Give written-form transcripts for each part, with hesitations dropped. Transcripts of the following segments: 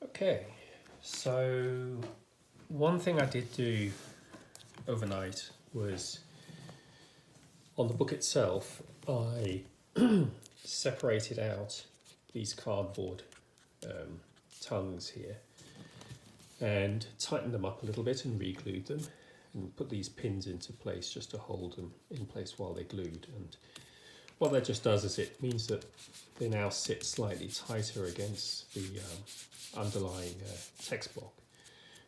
Okay, so one thing I did do overnight was on the book itself, I separated out these cardboard tongues here and tightened them up a little bit and re-glued them and put these pins into place just to hold them in place while they're glued. And what that just does is it means that they now sit slightly tighter against the underlying text block.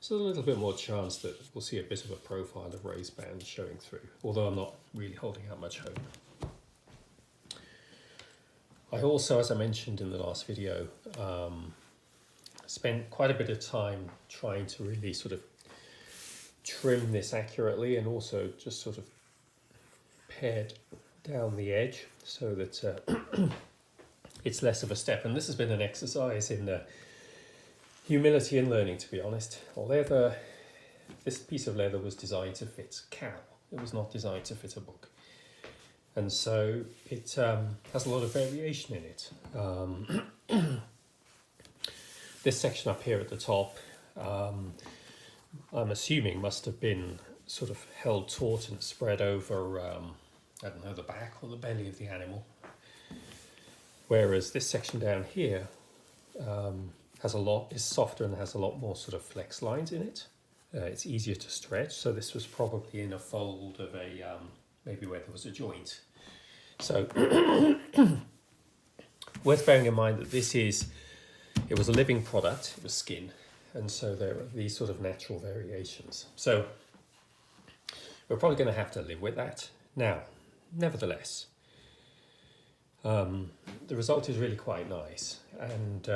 So there's a little bit more chance that we'll see a bit of a profile of raised band showing through, although I'm not really holding out much hope. I also, as I mentioned in the last video, spent quite a bit of time trying to really sort of trim this accurately and also just sort of pared down the edge so that it's less of a step. And this has been an exercise in humility and learning, to be honest. Leather, this piece of leather was designed to fit cow. It was not designed to fit a book. And so it has a lot of variation in it. This section up here at the top, I'm assuming must have been sort of held taut and spread over, I don't know, the back or the belly of the animal. Whereas this section down here is softer and has a lot more sort of flex lines in it. It's easier to stretch, so this was probably in a fold of a maybe where there was a joint. So worth bearing in mind that it was a living product, it was skin, and so there are these sort of natural variations. So we're probably going to have to live with that. Now, nevertheless, the result is really quite nice. And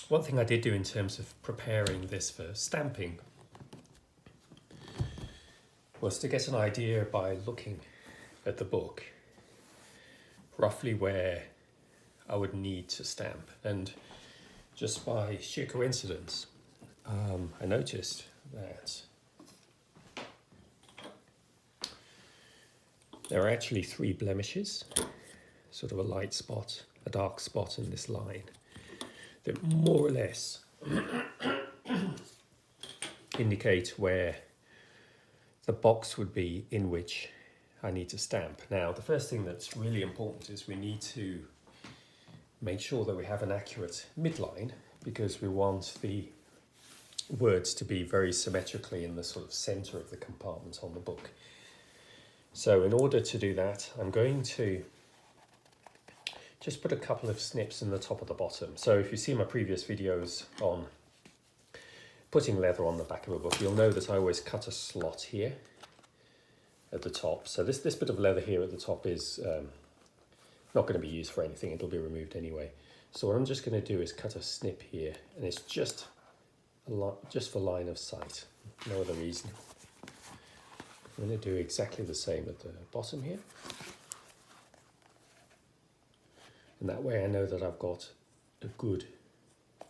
one thing I did do in terms of preparing this for stamping was to get an idea by looking at the book roughly where I would need to stamp. And just by sheer coincidence, I noticed that there are actually 3 blemishes, sort of a light spot, a dark spot in this line, that more or less indicate where the box would be in which I need to stamp. Now, the first thing that's really important is we need to make sure that we have an accurate midline, because we want the words to be very symmetrically in the sort of center of the compartment on the book. So in order to do that, I'm going to just put a couple of snips in the top of the bottom. So if you see my previous videos on putting leather on the back of a book, you'll know that I always cut a slot here at the top. So this bit of leather here at the top is not going to be used for anything. It'll be removed anyway. So what I'm just going to do is cut a snip here, and it's just for line of sight, no other reason. I'm going to do exactly the same at the bottom here. And that way I know that I've got a good,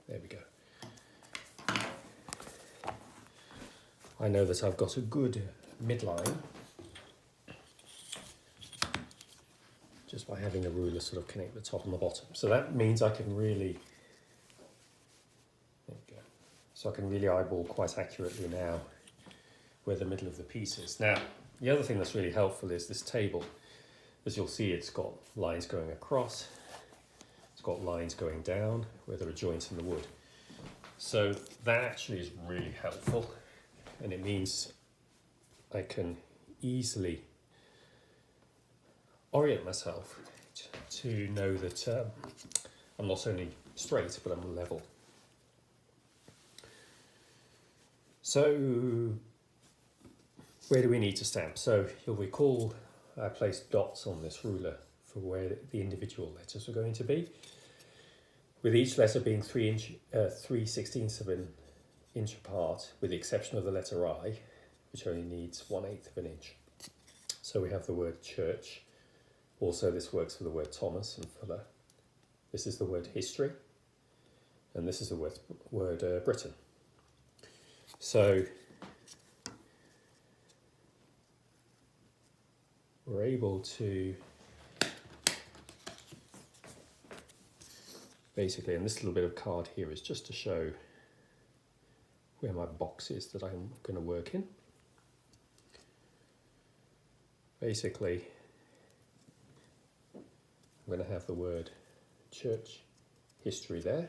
there we go. I know that I've got a good midline just by having a ruler sort of connect the top and the bottom. So that means I can really, there we go. So I can really eyeball quite accurately now where the middle of the piece is. Now, the other thing that's really helpful is this table. As you'll see, it's got lines going across. It's got lines going down where there are joints in the wood. So that actually is really helpful, and it means I can easily orient myself to know that I'm not only straight, but I'm level. So where do we need to stamp? So you'll recall I placed dots on this ruler for where the individual letters are going to be, with each letter being 3/16 of an inch apart, with the exception of the letter I, which only needs 1/8 of an inch. So we have the word church. Also, this works for the word Thomas and Fuller. This is the word history, and this is the word Britain. So we're able to basically, and this little bit of card here is just to show where my box is that I'm going to work in. Basically, I'm going to have the word church history there,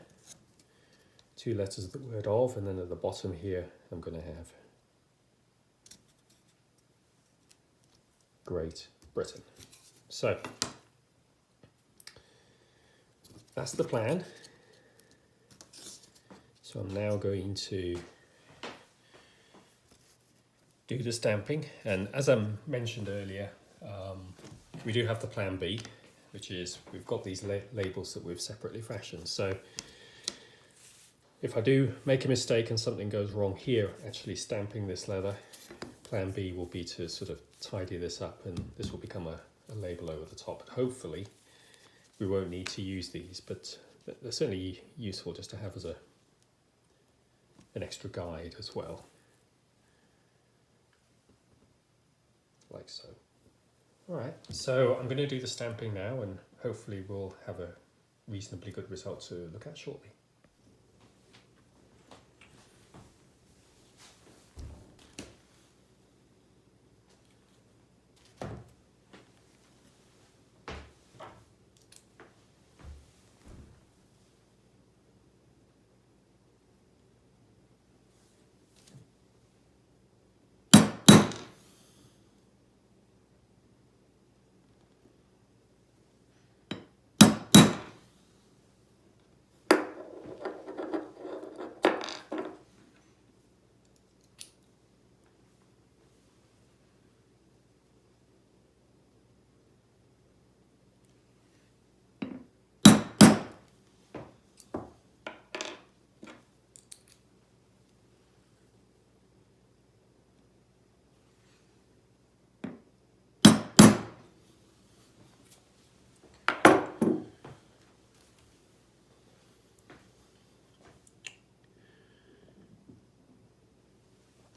2 letters of the word of, and then at the bottom here I'm going to have Great Britain. So that's the plan. So I'm now going to do the stamping, and as I mentioned earlier, we do have the plan B, which is we've got these labels that we've separately fashioned. So if I do make a mistake and something goes wrong here, actually stamping this leather, plan B will be to sort of tidy this up, and this will become a label over the top. Hopefully we won't need to use these, but they're certainly useful just to have as an extra guide as well, like so. All right, so I'm going to do the stamping now, and hopefully we'll have a reasonably good result to look at shortly.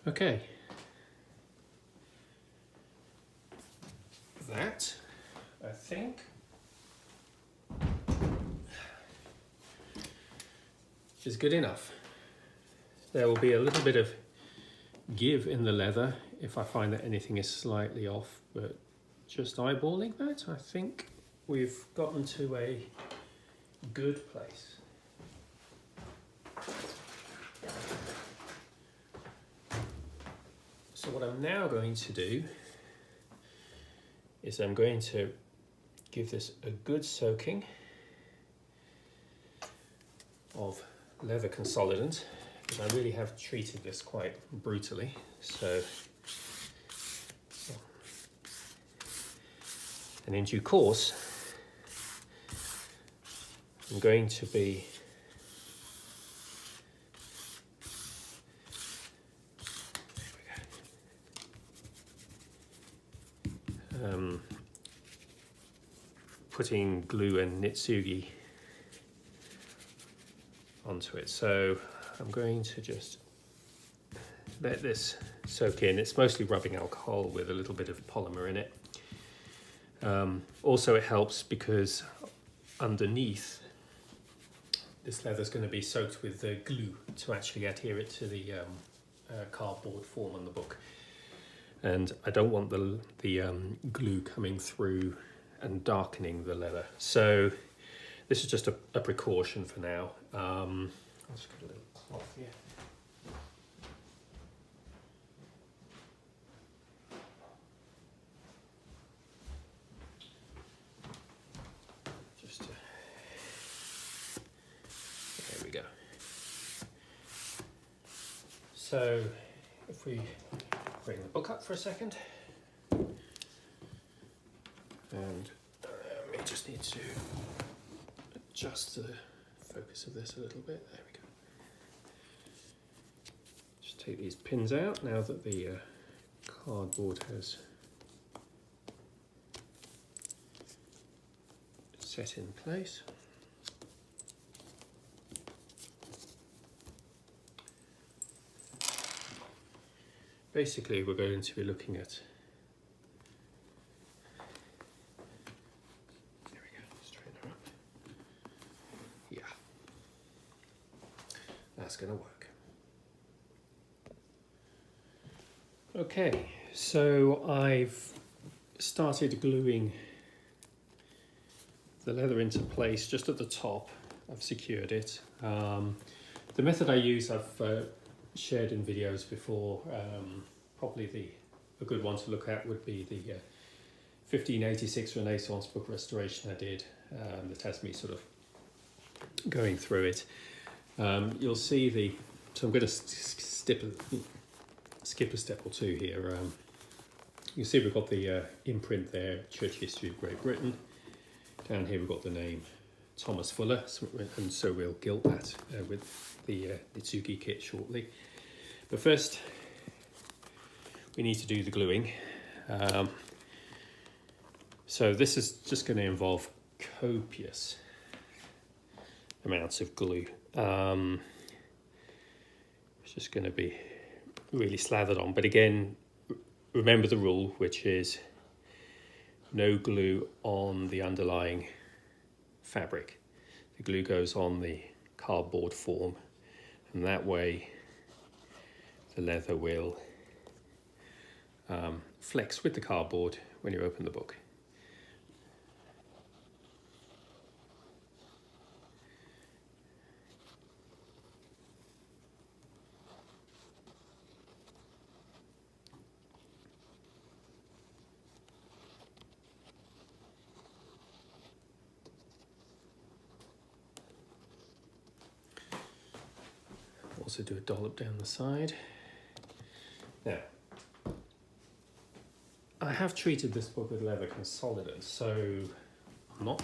Okay, that, I think, is good enough. There will be a little bit of give in the leather if I find that anything is slightly off, but just eyeballing that, I think we've gotten to a good place. So what I'm now going to do is I'm going to give this a good soaking of leather consolidant, because I really have treated this quite brutally. So, and in due course, I'm going to be putting glue and nitsugi onto it. So I'm going to just let this soak in. It's mostly rubbing alcohol with a little bit of polymer in it. Also it helps because underneath this leather is going to be soaked with the glue to actually adhere it to the cardboard form on the book. And I don't want the glue coming through and darkening the leather. So this is just a precaution for now. I'll just put a little cloth here. There we go. So if we bring the book up for a second, and we just need to adjust the focus of this a little bit. There we go. Just take these pins out now that the cardboard has set in place. Basically, we're going to be looking at, there we go, straighten her up. Yeah, that's going to work. Okay, so I've started gluing the leather into place just at the top. I've secured it. The method I use I've shared in videos before. Probably a good one to look at would be the 1586 Renaissance book restoration I did, that has me sort of going through it. You'll see so I'm going to skip a step or two here. You see we've got the imprint there, Church History of Great Britain. Down here we've got the name Thomas Fuller, and so we'll gilt that with the Itsugi kit shortly. But first we need to do the gluing. So this is just going to involve copious amounts of glue. It's just going to be really slathered on. But again, remember the rule, which is no glue on the underlying fabric. The glue goes on the cardboard form, and that way the leather will flex with the cardboard when you open the book. Also do a dollop down the side. Now, I have treated this book with leather consolidant, so I'm not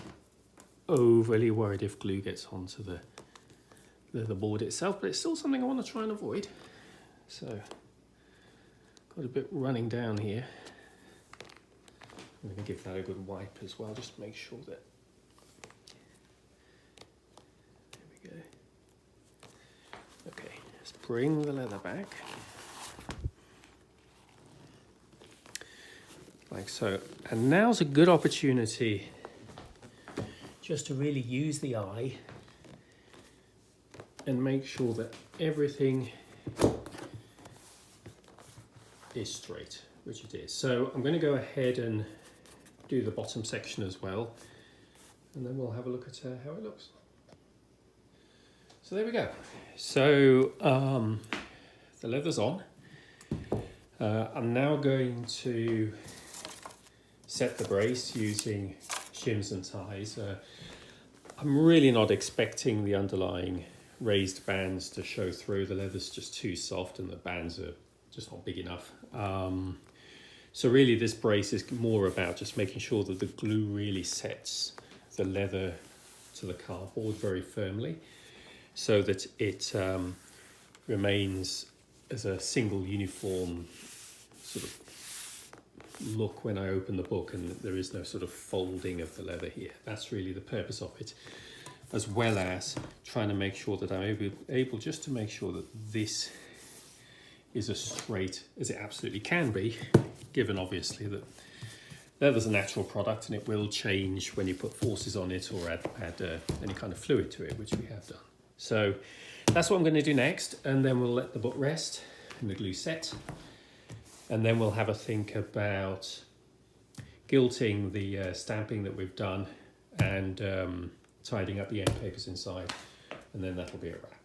overly worried if glue gets onto the board itself, but it's still something I want to try and avoid. So, got a bit running down here. I'm going to give that a good wipe as well, just to make sure that. There we go. Okay, let's bring the leather back. Like so. And now's a good opportunity just to really use the eye and make sure that everything is straight, which it is. So I'm going to go ahead and do the bottom section as well, and then we'll have a look at how it looks. So there we go. So the leather's on. I'm now going to set the brace using shims and ties. I'm really not expecting the underlying raised bands to show through. The leather's just too soft and the bands are just not big enough. So really this brace is more about just making sure that the glue really sets the leather to the cardboard very firmly, so that it remains as a single uniform sort of look when I open the book, and there is no sort of folding of the leather here. That's really the purpose of it, as well as trying to make sure that I'm able just to make sure that this is as straight as it absolutely can be, given obviously that leather's a natural product and it will change when you put forces on it or add any kind of fluid to it, which we have done. So that's what I'm going to do next, and then we'll let the book rest and the glue set. And then we'll have a think about gilting the stamping that we've done and tidying up the end papers inside. And then that'll be a wrap.